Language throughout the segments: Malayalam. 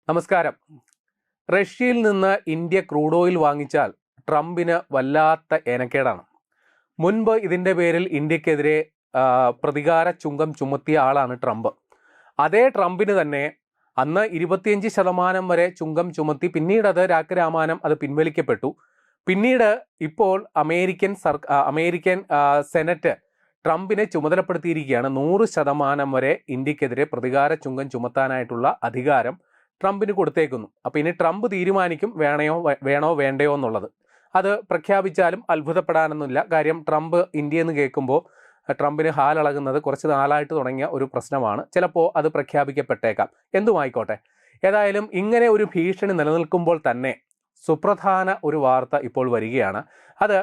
നമസ്കാരം. റഷ്യയിൽ നിന്ന് ഇന്ത്യ ക്രൂഡ് ഓയിൽ വാങ്ങിച്ചാൽ ട്രംപിന് വല്ലാത്ത ഏനക്കേടാണ്. മുൻപ് ഇതിൻ്റെ പേരിൽ ഇന്ത്യക്കെതിരെ പ്രതികാര ചുങ്കം ചുമത്തിയ ആളാണ് ട്രംപ്. അതേ ട്രംപിന് തന്നെ അന്ന് 25% വരെ ചുങ്കം ചുമത്തി. പിന്നീട് അത് രാക്കരാമാനം അത് പിൻവലിക്കപ്പെട്ടു. പിന്നീട് ഇപ്പോൾ അമേരിക്കൻ സെനറ്റ് ട്രംപിനെ ചുമതലപ്പെടുത്തിയിരിക്കുകയാണ് 100% വരെ ഇന്ത്യക്കെതിരെ പ്രതികാര ചുങ്കം ചുമത്താനായിട്ടുള്ള അധികാരം ട്രംപിന് കൊടുത്തേക്കുന്നു. അപ്പോൾ ഇനി ട്രംപ് തീരുമാനിക്കും വേണോ വേണ്ടയോ എന്നുള്ളത്. അത് പ്രഖ്യാപിച്ചാലും അത്ഭുതപ്പെടാനൊന്നുമില്ല. കാര്യം ട്രംപ് ഇന്ത്യ എന്ന് കേൾക്കുമ്പോൾ ട്രംപിന് ഹാലളകുന്നത് കുറച്ച് നാളായിട്ട് തുടങ്ങിയ ഒരു പ്രശ്നമാണ്. ചിലപ്പോൾ അത് പ്രഖ്യാപിക്കപ്പെട്ടേക്കാം. എന്തുമായിക്കോട്ടെ, ഏതായാലും ഇങ്ങനെ ഒരു ഭീഷണി നിലനിൽക്കുമ്പോൾ തന്നെ സുപ്രധാന ഒരു വാർത്ത ഇപ്പോൾ വരികയാണ്. അത്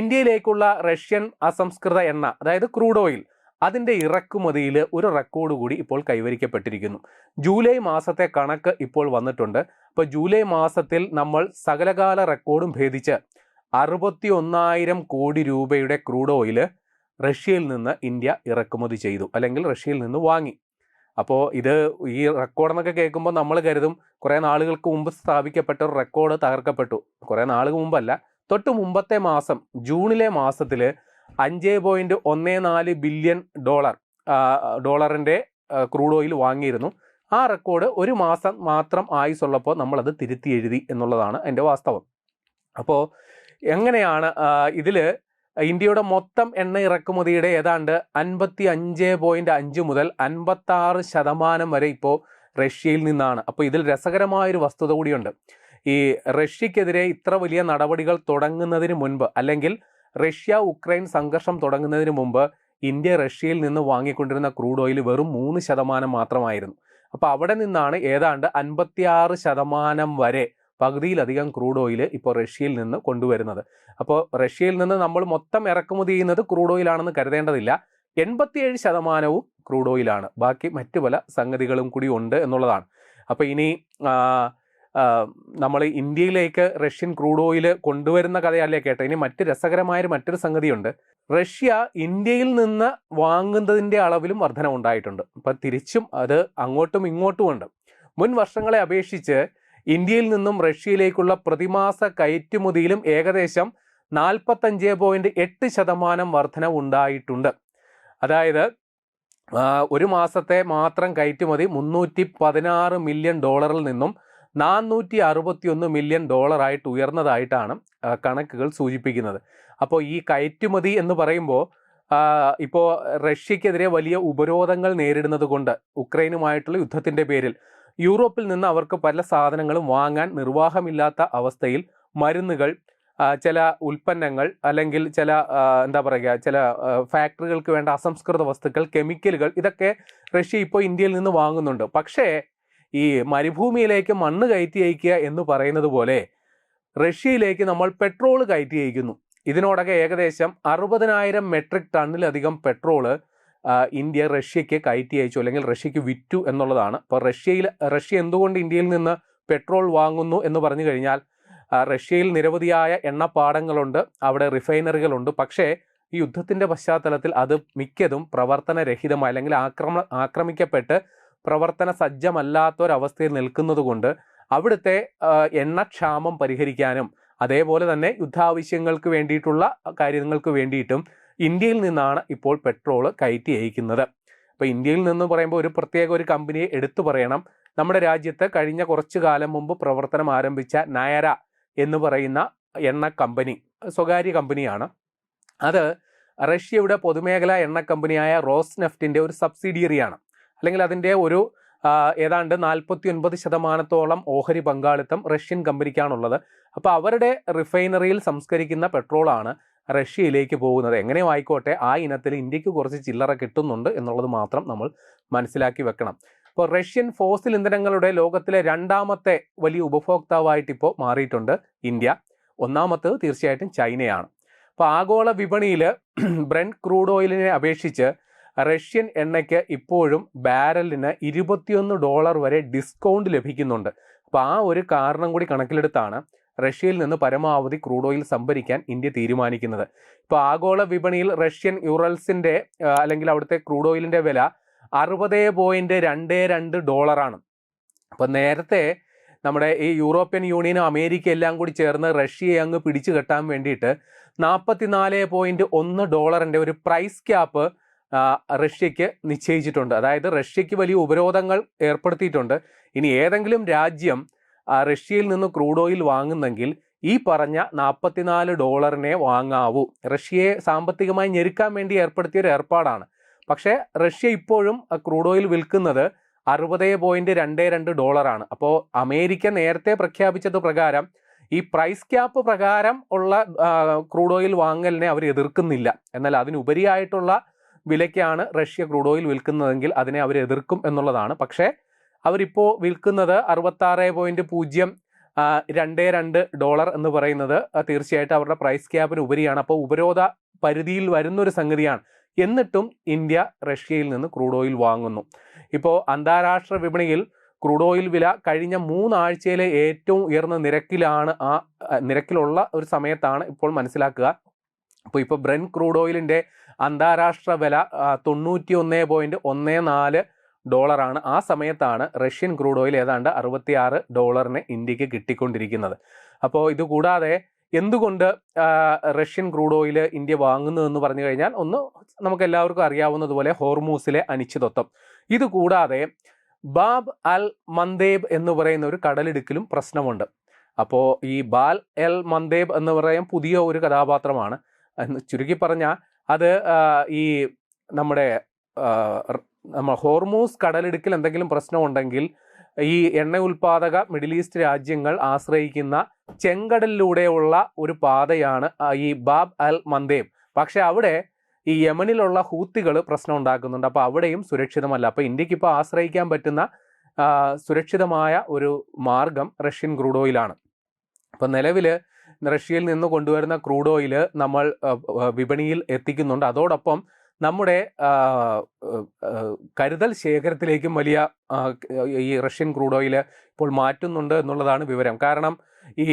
ഇന്ത്യയിലേക്കുള്ള റഷ്യൻ അസംസ്കൃത എണ്ണ, അതായത് ക്രൂഡ് ഓയിൽ, അതിൻ്റെ ഇറക്കുമതിയിൽ ഒരു റെക്കോർഡ് കൂടി ഇപ്പോൾ കൈവരിക്കപ്പെട്ടിരിക്കുന്നു. ജൂലൈ മാസത്തെ കണക്ക് ഇപ്പോൾ വന്നിട്ടുണ്ട്. അപ്പോൾ ജൂലൈ മാസത്തിൽ നമ്മൾ സകലകാല റെക്കോർഡും ഭേദിച്ച് 61,000 കോടി രൂപയുടെ ക്രൂഡ് ഓയിൽ റഷ്യയിൽ നിന്ന് ഇന്ത്യ ഇറക്കുമതി ചെയ്തു, അല്ലെങ്കിൽ റഷ്യയിൽ നിന്ന് വാങ്ങി. അപ്പോൾ ഈ റെക്കോർഡെന്നൊക്കെ കേൾക്കുമ്പോൾ നമ്മൾ കരുതും കുറേ നാളുകൾക്ക് മുമ്പ് സ്ഥാപിക്കപ്പെട്ട ഒരു റെക്കോർഡ് തകർക്കപ്പെട്ടു. കുറേ നാളുകൾ മുമ്പല്ല, തൊട്ട് മുമ്പത്തെ മാസം ജൂണിലെ മാസത്തിൽ 5.14 ബില്യൺ ഡോളറിൻ്റെ ക്രൂഡ് ഓയിൽ വാങ്ങിയിരുന്നു. ആ റെക്കോർഡ് ഒരു മാസം മാത്രം ആയുസുള്ളപ്പോൾ നമ്മളത് തിരുത്തി എഴുതി എന്നുള്ളതാണ് അതിൻ്റെ വാസ്തവം. അപ്പോൾ എങ്ങനെയാണ് ഇതിൽ ഇന്ത്യയുടെ മൊത്തം എണ്ണ ഇറക്കുമതിയുടെ ഏതാണ്ട് 55.5 മുതൽ 56% വരെ ഇപ്പോൾ റഷ്യയിൽ നിന്നാണ്. അപ്പോൾ ഇതിൽ രസകരമായൊരു വസ്തുത കൂടിയുണ്ട്. ഈ റഷ്യക്കെതിരെ ഇത്ര വലിയ നടപടികൾ തുടങ്ങുന്നതിന് മുൻപ്, അല്ലെങ്കിൽ റഷ്യ ഉക്രൈൻ സംഘർഷം തുടങ്ങുന്നതിന് മുമ്പ് ഇന്ത്യ റഷ്യയിൽ നിന്ന് വാങ്ങിക്കൊണ്ടിരുന്ന ക്രൂഡ് ഓയിൽ വെറും 3% മാത്രമായിരുന്നു. അപ്പോൾ അവിടെ നിന്നാണ് ഏതാണ്ട് 56% വരെ, പകുതിയിലധികം ക്രൂഡ് ഓയിൽ ഇപ്പോൾ റഷ്യയിൽ നിന്ന് കൊണ്ടുവരുന്നത്. അപ്പോൾ റഷ്യയിൽ നിന്ന് നമ്മൾ മൊത്തം ഇറക്കുമതി ചെയ്യുന്നത് ക്രൂഡ് ഓയിലാണെന്ന് കരുതേണ്ടതില്ല. 87% ക്രൂഡ് ഓയിലാണ്. ബാക്കി മറ്റു പല സംഗതികളും കൂടി ഉണ്ട് എന്നുള്ളതാണ്. അപ്പോൾ ഇനി നമ്മൾ ഇന്ത്യയിലേക്ക് റഷ്യൻ ക്രൂഡ് ഓയിൽ കൊണ്ടുവരുന്ന കഥയല്ലേ കേട്ടോ. ഇനി മറ്റൊരു സംഗതിയുണ്ട്. റഷ്യ ഇന്ത്യയിൽ നിന്ന് വാങ്ങുന്നതിൻ്റെ അളവിലും വർധന ഉണ്ടായിട്ടുണ്ട്. അപ്പം തിരിച്ചും അത് അങ്ങോട്ടും ഇങ്ങോട്ടും ഉണ്ട്. മുൻ വർഷങ്ങളെ അപേക്ഷിച്ച് ഇന്ത്യയിൽ നിന്നും റഷ്യയിലേക്കുള്ള പ്രതിമാസ കയറ്റുമതിയിലും ഏകദേശം 45.8% വർധന ഉണ്ടായിട്ടുണ്ട്. അതായത് ഒരു മാസത്തെ മാത്രം കയറ്റുമതി $316 മില്യൺ നിന്നും $461 മില്യൺ ആയിട്ട് ഉയർന്നതായിട്ടാണ് കണക്കുകൾ സൂചിപ്പിക്കുന്നത്. അപ്പോൾ ഈ കയറ്റുമതി എന്ന് പറയുമ്പോൾ ഇപ്പോൾ റഷ്യക്കെതിരെ വലിയ ഉപരോധങ്ങൾ നേരിടുന്നത് കൊണ്ട്, ഉക്രൈനുമായിട്ടുള്ള യുദ്ധത്തിൻ്റെ പേരിൽ യൂറോപ്പിൽ നിന്ന് അവർക്ക് പല സാധനങ്ങളും വാങ്ങാൻ നിർവാഹമില്ലാത്ത അവസ്ഥയിൽ മരുന്നുകൾ, ചില ഉൽപ്പന്നങ്ങൾ, അല്ലെങ്കിൽ ചില ചില ഫാക്ടറികൾക്ക് വേണ്ട അസംസ്കൃത വസ്തുക്കൾ, കെമിക്കലുകൾ, ഇതൊക്കെ റഷ്യ ഇപ്പോൾ ഇന്ത്യയിൽ നിന്ന് വാങ്ങുന്നുണ്ട്. പക്ഷേ ഈ മരുഭൂമിയിലേക്ക് മണ്ണ് കയറ്റി അയക്കുക എന്ന് പറയുന്നത് പോലെ റഷ്യയിലേക്ക് നമ്മൾ പെട്രോൾ കയറ്റി അയക്കുന്നു. ഇതിനോടൊക്കെ ഏകദേശം 60,000 മെട്രിക് ടണ്ണിലധികം പെട്രോള് ഇന്ത്യ റഷ്യക്ക് കയറ്റി അയച്ചു, അല്ലെങ്കിൽ റഷ്യക്ക് വിറ്റു എന്നുള്ളതാണ്. അപ്പോൾ റഷ്യ എന്തുകൊണ്ട് ഇന്ത്യയിൽ നിന്ന് പെട്രോൾ വാങ്ങുന്നു എന്ന് പറഞ്ഞു കഴിഞ്ഞാൽ, റഷ്യയിൽ നിരവധിയായ എണ്ണപ്പാടങ്ങളുണ്ട്, അവിടെ റിഫൈനറികളുണ്ട്. പക്ഷേ ഈ യുദ്ധത്തിൻ്റെ പശ്ചാത്തലത്തിൽ അത് മിക്കതും പ്രവർത്തനരഹിതമായി, അല്ലെങ്കിൽ ആക്രമിക്കപ്പെട്ട് പ്രവർത്തന സജ്ജമല്ലാത്തൊരവസ്ഥയിൽ നിൽക്കുന്നത് കൊണ്ട് അവിടുത്തെ എണ്ണക്ഷാമം പരിഹരിക്കാനും, അതേപോലെ തന്നെ യുദ്ധാവശ്യങ്ങൾക്ക് വേണ്ടിയിട്ടുള്ള കാര്യങ്ങൾക്ക് വേണ്ടിയിട്ടും ഇന്ത്യയിൽ നിന്നാണ് ഇപ്പോൾ പെട്രോൾ കയറ്റി അയക്കുന്നത്. അപ്പോൾ ഇന്ത്യയിൽ നിന്ന് പറയുമ്പോൾ ഒരു കമ്പനിയെ എടുത്തു പറയണം. നമ്മുടെ രാജ്യത്ത് കഴിഞ്ഞ കുറച്ചു കാലം മുമ്പ് പ്രവർത്തനം ആരംഭിച്ച നയര എന്ന് പറയുന്ന എണ്ണ കമ്പനി, സ്വകാര്യ കമ്പനിയാണ്. അത് റഷ്യയുടെ പൊതുമേഖലാ എണ്ണ കമ്പനിയായ റോസ്നെഫ്റ്റിൻ്റെ ഒരു സബ്സിഡിയറിയാണ്, അല്ലെങ്കിൽ അതിൻ്റെ ഒരു ഏതാണ്ട് 49% ഓഹരി പങ്കാളിത്തം റഷ്യൻ കമ്പനിക്കാണുള്ളത്. അപ്പോൾ അവരുടെ റിഫൈനറിയിൽ സംസ്കരിക്കുന്ന പെട്രോളാണ് റഷ്യയിലേക്ക് പോകുന്നത്. എങ്ങനെയും ആയിക്കോട്ടെ, ആ ഇനത്തിൽ ഇന്ത്യക്ക് കുറച്ച് ചില്ലറ കിട്ടുന്നുണ്ട് എന്നുള്ളത് മാത്രം നമ്മൾ മനസ്സിലാക്കി വെക്കണം. ഇപ്പോൾ റഷ്യൻ ഫോസിൽ ഇന്ധനങ്ങളുടെ ലോകത്തിലെ 2ാമത്തെ വലിയ ഉപഭോക്താവായിട്ട് ഇപ്പോൾ മാറിയിട്ടുണ്ട് ഇന്ത്യ. 1ാമത്തേത് തീർച്ചയായിട്ടും ചൈനയാണ്. അപ്പോൾ ആഗോള വിപണിയിൽ ബ്രെന്റ് ക്രൂഡ് ഓയിലിനെ അപേക്ഷിച്ച് റഷ്യൻ എണ്ണയ്ക്ക് ഇപ്പോഴും ബാരലിന് $21 വരെ ഡിസ്കൗണ്ട് ലഭിക്കുന്നുണ്ട്. അപ്പോൾ ആ ഒരു കാരണം കൂടി കണക്കിലെടുത്താണ് റഷ്യയിൽ നിന്ന് പരമാവധി ക്രൂഡ് ഓയിൽ സംഭരിക്കാൻ ഇന്ത്യ തീരുമാനിക്കുന്നത്. ഇപ്പോൾ ആഗോള വിപണിയിൽ റഷ്യൻ യുറൽസിൻ്റെ അല്ലെങ്കിൽ അവിടുത്തെ ക്രൂഡ് ഓയിലിൻ്റെ വില $60.22 അപ്പോൾ നേരത്തെ നമ്മുടെ ഈ യൂറോപ്യൻ യൂണിയനും അമേരിക്ക എല്ലാം കൂടി ചേർന്ന് റഷ്യയെ അങ്ങ് പിടിച്ചു കെട്ടാൻ വേണ്ടിയിട്ട് $44.1 ഒരു പ്രൈസ് ക്യാപ്പ് റഷ്യക്ക് നിശ്ചയിച്ചിട്ടുണ്ട്. അതായത് റഷ്യക്ക് വലിയ ഉപരോധങ്ങൾ ഏർപ്പെടുത്തിയിട്ടുണ്ട്. ഇനി ഏതെങ്കിലും രാജ്യം റഷ്യയിൽ നിന്ന് ക്രൂഡ് ഓയിൽ വാങ്ങുന്നെങ്കിൽ ഈ പറഞ്ഞ $44 വാങ്ങാവൂ. റഷ്യയെ സാമ്പത്തികമായി ഞെരുക്കാൻ വേണ്ടി ഏർപ്പെടുത്തിയ ഒരു ഏർപ്പാടാണ്. പക്ഷേ റഷ്യ ഇപ്പോഴും ക്രൂഡ് ഓയിൽ വിൽക്കുന്നത് $60.22. അപ്പോൾ അമേരിക്ക നേരത്തെ പ്രഖ്യാപിച്ചത് പ്രകാരം ഈ പ്രൈസ് ക്യാപ്പ് പ്രകാരം ഉള്ള ക്രൂഡ് ഓയിൽ വാങ്ങലിനെ അവർ എതിർക്കുന്നില്ല. എന്നാൽ അതിനുപരിയായിട്ടുള്ള വിലയ്ക്കാണ് റഷ്യ ക്രൂഡ് ഓയിൽ വിൽക്കുന്നതെങ്കിൽ അതിനെ അവർ എതിർക്കും എന്നുള്ളതാണ്. പക്ഷേ അവരിപ്പോൾ വിൽക്കുന്നത് $66.022 എന്ന് പറയുന്നത് തീർച്ചയായിട്ടും അവരുടെ പ്രൈസ് ക്യാപ്പിന് ഉപരിയാണ്. അപ്പോൾ ഉപരോധ പരിധിയിൽ വരുന്നൊരു സംഗതിയാണ്. എന്നിട്ടും ഇന്ത്യ റഷ്യയിൽ നിന്ന് ക്രൂഡ് ഓയിൽ വാങ്ങുന്നു. ഇപ്പോൾ അന്താരാഷ്ട്ര വിപണിയിൽ ക്രൂഡ് ഓയിൽ വില കഴിഞ്ഞ 3 ആഴ്ചയിലെ ഏറ്റവും ഉയർന്ന നിരക്കിലാണ് നിരക്കിലുള്ള ഒരു സമയത്താണ് ഇപ്പോൾ മനസ്സിലാക്കുക. ഇപ്പോൾ ബ്രെന്റ് ക്രൂഡ് ഓയിലിൻ്റെ അന്താരാഷ്ട്ര വില $91.14 ആ സമയത്താണ് റഷ്യൻ ക്രൂഡ് ഓയിൽ ഏതാണ്ട് $66 ഇന്ത്യക്ക് കിട്ടിക്കൊണ്ടിരിക്കുന്നത്. അപ്പോൾ ഇതുകൂടാതെ എന്തുകൊണ്ട് റഷ്യൻ ക്രൂഡ് ഓയിൽ ഇന്ത്യ വാങ്ങുന്നു എന്ന് പറഞ്ഞു കഴിഞ്ഞാൽ, ഒന്ന് നമുക്ക് എല്ലാവർക്കും അറിയാവുന്നതുപോലെ ഹോർമൂസിലെ അനിശ്ചിതത്വം. ഇതുകൂടാതെ ബാബ് അൽ മന്ദേബ് എന്ന് പറയുന്ന ഒരു കടലിടുക്കിലും പ്രശ്നമുണ്ട്. അപ്പോൾ ഈ ബാൽ എൽ മന്ദേബ് എന്ന് പറയാൻ പുതിയ ഒരു കഥാപാത്രമാണ്. ചുരുക്കി പറഞ്ഞാൽ അത് ഈ നമ്മുടെ ഹോർമൂസ് കടലിടുക്കിൽ എന്തെങ്കിലും പ്രശ്നമുണ്ടെങ്കിൽ ഈ എണ്ണ ഉൽപാദക മിഡിൽ ഈസ്റ്റ് രാജ്യങ്ങൾ ആശ്രയിക്കുന്ന ചെങ്കടലിലൂടെയുള്ള ഒരു പാതയാണ് ഈ ബാബ് അൽ മന്ദേബ്. പക്ഷെ അവിടെ ഈ യമനിലുള്ള ഹൂത്തികൾ പ്രശ്നം ഉണ്ടാക്കുന്നുണ്ട്. അപ്പോൾ അവിടെയും സുരക്ഷിതമല്ല. അപ്പോൾ ഇന്ത്യക്ക് ഇപ്പോൾ ആശ്രയിക്കാൻ പറ്റുന്ന സുരക്ഷിതമായ ഒരു മാർഗം റഷ്യൻ ക്രൂഡ് ഓയിലാണ്. അപ്പോൾ നിലവിൽ റഷ്യയിൽ നിന്ന് കൊണ്ടുവരുന്ന ക്രൂഡ് ഓയിൽ നമ്മൾ വിപണിയിൽ എത്തിക്കുന്നുണ്ട്. അതോടൊപ്പം നമ്മുടെ കരുതൽ ശേഖരത്തിലേക്കും വലിയ ഈ റഷ്യൻ ക്രൂഡ് ഓയിൽ ഇപ്പോൾ മാറ്റുന്നുണ്ട് എന്നുള്ളതാണ് വിവരം. കാരണം ഈ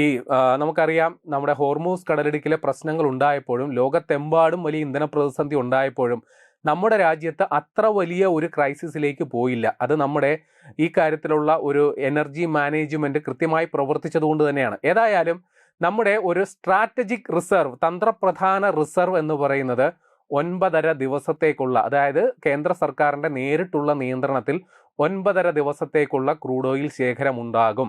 നമുക്കറിയാം, നമ്മുടെ ഹോർമൂസ് കടലിടുക്കിലെ പ്രശ്നങ്ങൾ ഉണ്ടായപ്പോഴും ലോകത്തെമ്പാടും വലിയ ഇന്ധന പ്രതിസന്ധി ഉണ്ടായപ്പോഴും നമ്മുടെ രാജ്യത്ത് അത്ര വലിയ ഒരു ക്രൈസിസിലേക്ക് പോയില്ല. അത് നമ്മുടെ ഈ കാര്യത്തിലുള്ള ഒരു എനർജി മാനേജ്മെൻറ്റ് കൃത്യമായി പ്രവർത്തിച്ചതുകൊണ്ട് തന്നെയാണ്. ഏതായാലും നമ്മുടെ ഒരു സ്ട്രാറ്റജിക് റിസർവ്, തന്ത്രപ്രധാന റിസർവ് എന്ന് പറയുന്നത് 9.5 ദിവസത്തേക്കുള്ള, അതായത് കേന്ദ്ര സർക്കാരിൻ്റെ നേരിട്ടുള്ള നിയന്ത്രണത്തിൽ 9.5 ദിവസത്തേക്കുള്ള ക്രൂഡ് ഓയിൽ ശേഖരം ഉണ്ടാകും.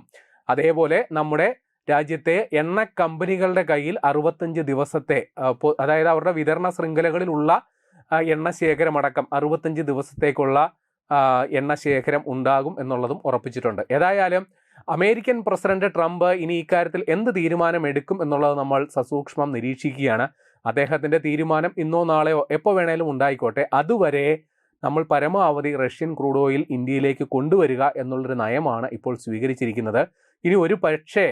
അതേപോലെ നമ്മുടെ രാജ്യത്തെ എണ്ണ കമ്പനികളുടെ കയ്യിൽ 65 ദിവസത്തെ, അതായത് അവരുടെ വിതരണ ശൃംഖലകളിലുള്ള എണ്ണ ശേഖരമടക്കം 65 ദിവസത്തേക്കുള്ള എണ്ണ ശേഖരം ഉണ്ടാകും എന്നുള്ളതും ഉറപ്പിച്ചിട്ടുണ്ട്. ഏതായാലും അമേരിക്കൻ പ്രസിഡന്റ് ട്രംപ് ഇനി ഇക്കാര്യത്തിൽ എന്ത് തീരുമാനം എടുക്കും എന്നുള്ളത് നമ്മൾ സസൂക്ഷ്മം നിരീക്ഷിക്കുകയാണ്. അദ്ദേഹത്തിൻ്റെ തീരുമാനം ഇന്നോ നാളെയോ എപ്പോൾ വേണേലും ഉണ്ടായിക്കോട്ടെ. അതുവരെ നമ്മൾ പരമാവധി റഷ്യൻ ക്രൂഡ് ഓയിൽ ഇന്ത്യയിലേക്ക് കൊണ്ടുവരിക എന്നുള്ളൊരു നയമാണ് ഇപ്പോൾ സ്വീകരിച്ചിരിക്കുന്നത്. ഇനി ഒരു പക്ഷേ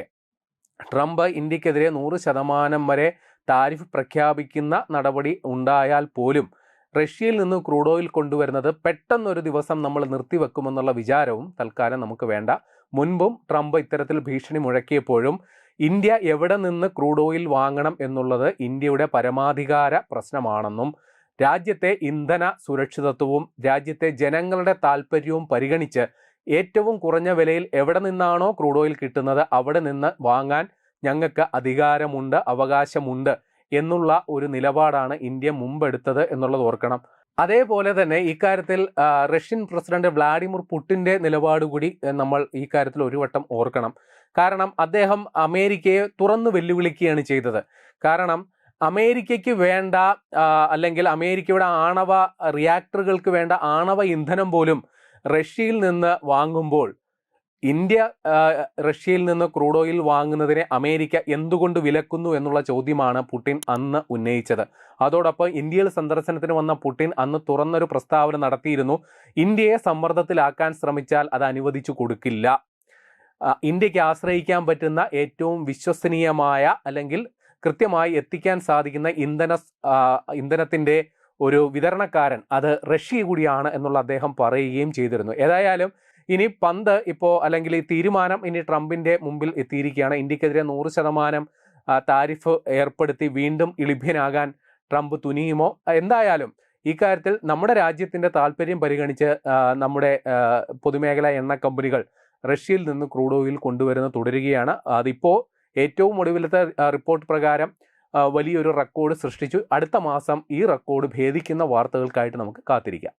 ട്രംപ് ഇന്ത്യക്കെതിരെ 100% വരെ താരിഫ് പ്രഖ്യാപിക്കുന്ന നടപടി ഉണ്ടായാൽ പോലും റഷ്യയിൽ നിന്ന് ക്രൂഡ് ഓയിൽ കൊണ്ടുവരുന്നത് പെട്ടെന്നൊരു ദിവസം നമ്മൾ നിർത്തിവെക്കുമെന്നുള്ള വിചാരവും തൽക്കാലം നമുക്ക് വേണ്ട. മുൻപും ട്രംപ് ഇത്തരത്തിൽ ഭീഷണി മുഴക്കിയപ്പോഴും ഇന്ത്യ എവിടെ നിന്ന് ക്രൂഡ് ഓയിൽ വാങ്ങണം എന്നുള്ളത് ഇന്ത്യയുടെ പരമാധികാര പ്രശ്നമാണെന്നും രാജ്യത്തെ ഇന്ധന സുരക്ഷിതത്വവും രാജ്യത്തെ ജനങ്ങളുടെ താല്പര്യവും പരിഗണിച്ച് ഏറ്റവും കുറഞ്ഞ വിലയിൽ എവിടെ നിന്നാണോ ക്രൂഡ് ഓയിൽ കിട്ടുന്നത് അവിടെ നിന്ന് വാങ്ങാൻ ഞങ്ങൾക്ക് അധികാരമുണ്ട്, അവകാശമുണ്ട് എന്നുള്ള ഒരു നിലപാടാണ് ഇന്ത്യ മുമ്പെടുത്തത് എന്നുള്ളത് ഓർക്കണം. അതേപോലെ തന്നെ ഇക്കാര്യത്തിൽ റഷ്യൻ പ്രസിഡന്റ് വ്ളാഡിമിർ പുടിൻ്റെ നിലപാട് കൂടി നമ്മൾ ഈ കാര്യത്തിൽ ഒരു വട്ടം ഓർക്കണം. കാരണം അദ്ദേഹം അമേരിക്കയെ തുറന്നു വെല്ലുവിളിക്കുകയാണ് ചെയ്തത്. കാരണം അമേരിക്കയ്ക്ക് വേണ്ട അല്ലെങ്കിൽ അമേരിക്കയുടെ ആണവ റിയാക്ടറുകൾക്ക് വേണ്ട ആണവ ഇന്ധനം പോലും റഷ്യയിൽ നിന്ന് വാങ്ങുമ്പോൾ ഇന്ത്യ റഷ്യയിൽ നിന്ന് ക്രൂഡ് ഓയിൽ വാങ്ങുന്നതിനെ അമേരിക്ക എന്തുകൊണ്ട് വിലക്കുന്നു എന്നുള്ള ചോദ്യമാണ് പുടിൻ അന്ന് ഉന്നയിച്ചത്. അതോടൊപ്പം ഇന്ത്യയിൽ സന്ദർശനത്തിന് വന്ന പുടിൻ അന്ന് തുറന്നൊരു പ്രസ്താവന നടത്തിയിരുന്നു. ഇന്ത്യയെ സമ്മർദ്ദത്തിലാക്കാൻ ശ്രമിച്ചാൽ അത് അനുവദിച്ചു കൊടുക്കില്ല. ഇന്ത്യക്ക് ആശ്രയിക്കാൻ പറ്റുന്ന ഏറ്റവും വിശ്വസനീയമായ അല്ലെങ്കിൽ കൃത്യമായി എത്തിക്കാൻ സാധിക്കുന്ന ഇന്ധനത്തിൻ്റെ ഒരു വിതരണക്കാരൻ അത് റഷ്യ കൂടിയാണ് എന്നുള്ള അദ്ദേഹം പറയുകയും ചെയ്തിരുന്നു. ഏതായാലും ഇനി പന്ത് ഇപ്പോൾ അല്ലെങ്കിൽ ഈ തീരുമാനം ഇനി ട്രംപിൻ്റെ മുമ്പിൽ എത്തിയിരിക്കുകയാണ്. ഇന്ത്യക്കെതിരെ 100% താരിഫ് ഏർപ്പെടുത്തി വീണ്ടും ഇളിഭ്യനാകാൻ ട്രംപ് തുനിയുമോ? എന്തായാലും ഇക്കാര്യത്തിൽ നമ്മുടെ രാജ്യത്തിൻ്റെ താല്പര്യം പരിഗണിച്ച് നമ്മുടെ പൊതുമേഖലാ എണ്ണ കമ്പനികൾ റഷ്യയിൽ നിന്ന് ക്രൂഡ് ഓയിൽ കൊണ്ടുവരുന്നത് തുടരുകയാണ്. അതിപ്പോൾ ഏറ്റവും ഒടുവിലത്തെ റിപ്പോർട്ട് പ്രകാരം വലിയൊരു റെക്കോർഡ് സൃഷ്ടിച്ചു. അടുത്ത മാസം ഈ റെക്കോർഡ് ഭേദിക്കുന്ന വാർത്തകൾക്കായിട്ട് നമുക്ക് കാത്തിരിക്കാം.